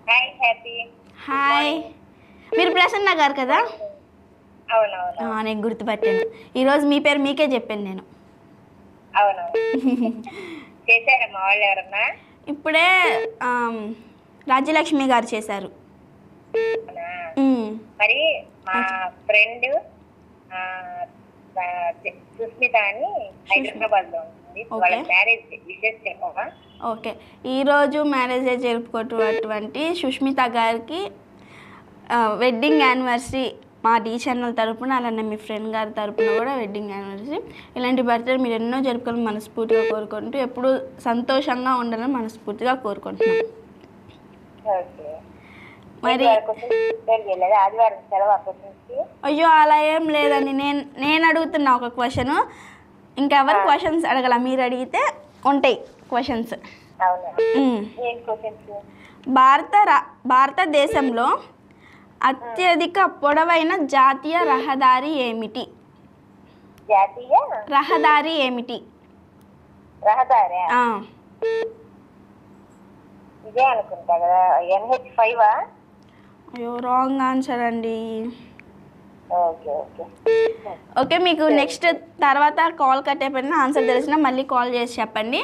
Hi happy. Hi, మీరు ప్రసన్న గారు కదా? అవునవును. నేను గుర్తుపట్టాను. ఈరోజు మీ పేరు మీకే చెప్పాను నేను. అవునవును. చేశారా మా వాళ్ళు ఎవరన్నా? ఇప్పుడే రాజ్యలక్ష్మి గారు చేశారు. అవునా? మరి మా ఫ్రెండ్ సుస్మిత అని హైదరాబాద్ లో ఉంటుంది. వాళ్ళ మ్యారేజ్ విషెస్ చెప్పవా? ఓకే, ఈరోజు మ్యారేజ్ జరుపుకుంటున్నటువంటి సుష్మిత గారికి వెడ్డింగ్ యానివర్సరీ మా డి ఛానల్ తరపున, అలానే మీ ఫ్రెండ్ గారి తరపున కూడా వెడ్డింగ్ యానివర్సరీ. ఇలాంటి బర్త్డే మీరు ఎన్నో జరుపుకోవాలని మనస్ఫూర్తిగా కోరుకుంటూ, ఎప్పుడూ సంతోషంగా ఉండాలని మనస్ఫూర్తిగా కోరుకుంటున్నాం. మరి ఆదివారం సెలవు. అయ్యో, అలా ఏం లేదండి. నేను అడుగుతున్నా ఒక క్వశ్చన్, ఇంకెవరు క్వశ్చన్స్ అడగల. మీరు అడిగితే ఉంటాయి క్వశ్చన్స్. భారతదేశంలో అత్యధిక పొడవైన జాతీయ రహదారి ఏమిటి? రహదారి ఏమిటి? ఇదే అనుకుంటా కదా, NH5. అయ్యో, రాంగ్ ఆన్సర్ అండి. ఓకే, మీకు నెక్స్ట్ తర్వాత కాల్ కట్ అయిపోయిన ఆన్సర్ తెలిసినా మళ్ళీ కాల్ చేసి చెప్పండి.